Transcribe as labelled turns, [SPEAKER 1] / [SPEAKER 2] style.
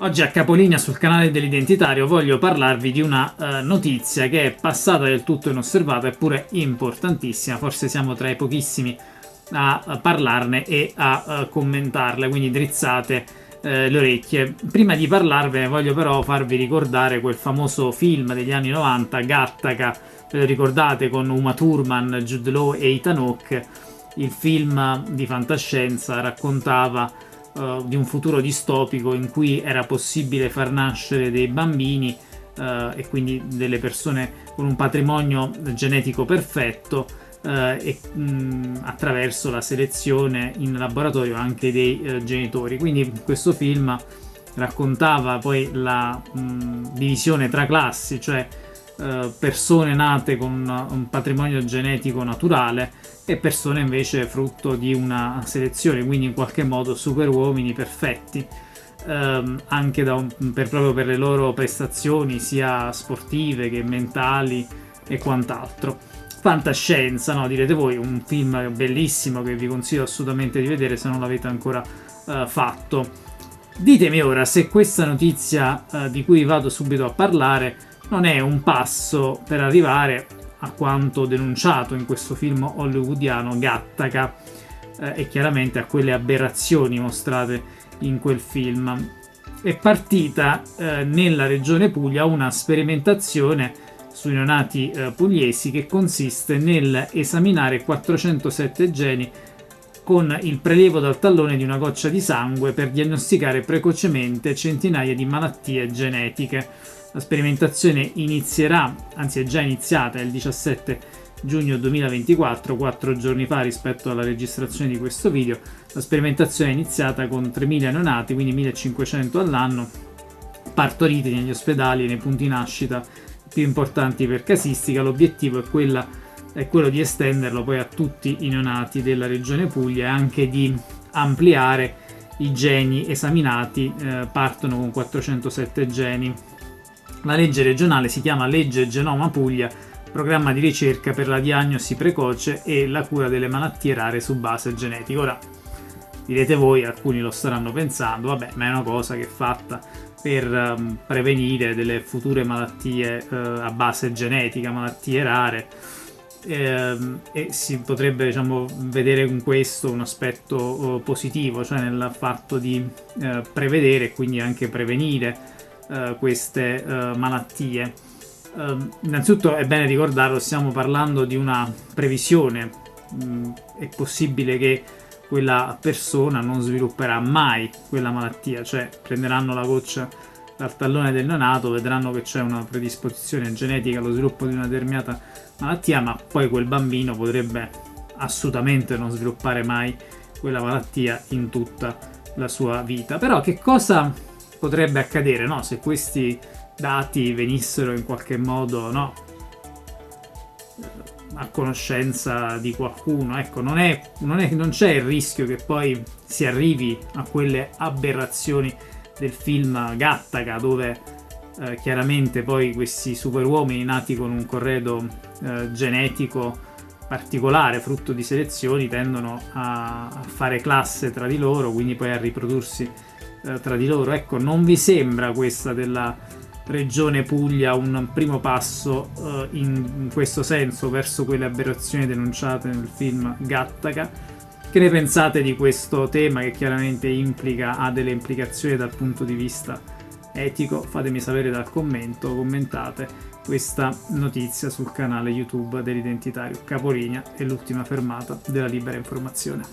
[SPEAKER 1] Oggi a Capolinea sul canale dell'Identitario voglio parlarvi di una notizia che è passata del tutto inosservata eppure importantissima, forse siamo tra i pochissimi a parlarne e a commentarle, quindi drizzate le orecchie. Prima di parlarvene voglio però farvi ricordare quel famoso film degli anni 90, Gattaca, ve lo ricordate, con Uma Thurman, Jude Law e Ethan Hawke. Il film di fantascienza raccontava di un futuro distopico in cui era possibile far nascere dei bambini e quindi delle persone con un patrimonio genetico perfetto attraverso la selezione in laboratorio anche dei genitori. Quindi questo film raccontava poi la divisione tra classi, cioè persone nate con un patrimonio genetico naturale e persone invece frutto di una selezione, quindi in qualche modo super uomini perfetti, anche proprio per le loro prestazioni sia sportive che mentali e quant'altro. Fantascienza, no? Direte voi, un film bellissimo che vi consiglio assolutamente di vedere se non l'avete ancora fatto. Ditemi ora se questa notizia di cui vado subito a parlare non è un passo per arrivare a quanto denunciato in questo film hollywoodiano Gattaca e chiaramente a quelle aberrazioni mostrate in quel film. È partita nella regione Puglia una sperimentazione sui neonati pugliesi che consiste nel esaminare 407 geni con il prelievo dal tallone di una goccia di sangue per diagnosticare precocemente centinaia di malattie genetiche. La sperimentazione inizierà, anzi è già iniziata, il 17 giugno 2024, 4 giorni fa rispetto alla registrazione di questo video. La sperimentazione è iniziata con 3.000 neonati, quindi 1.500 all'anno, partoriti negli ospedali e nei punti nascita più importanti per casistica. L'obiettivo è quello di estenderlo poi a tutti i neonati della regione Puglia e anche di ampliare i geni esaminati. Partono con 407 geni. La legge regionale si chiama Legge Genoma Puglia, programma di ricerca per la diagnosi precoce e la cura delle malattie rare su base genetica. Ora, direte voi, alcuni lo staranno pensando, vabbè, ma è una cosa che è fatta per prevenire delle future malattie a base genetica, malattie rare, e si potrebbe, diciamo, vedere in questo un aspetto positivo, cioè nel fatto di prevedere e quindi anche prevenire queste malattie. Innanzitutto è bene ricordarlo, stiamo parlando di una previsione. È possibile che quella persona non svilupperà mai quella malattia, cioè prenderanno la goccia dal tallone del neonato, vedranno che c'è una predisposizione genetica allo sviluppo di una determinata malattia, ma poi quel bambino potrebbe assolutamente non sviluppare mai quella malattia in tutta la sua vita. Però che cosa potrebbe accadere, no? Se questi dati venissero in qualche modo, no, a conoscenza di qualcuno? Ecco, non c'è il rischio che poi si arrivi a quelle aberrazioni del film Gattaca, dove chiaramente poi questi superuomini nati con un corredo genetico particolare, frutto di selezioni, tendono a fare classe tra di loro, quindi poi a riprodursi tra di loro. Ecco, non vi sembra questa della regione Puglia un primo passo in questo senso verso quelle aberrazioni denunciate nel film Gattaca? Che ne pensate di questo tema, che chiaramente ha delle implicazioni dal punto di vista etico? Fatemi sapere dal commento, commentate questa notizia sul canale YouTube dell'Identitario. Capolinea è l'ultima fermata della libera informazione.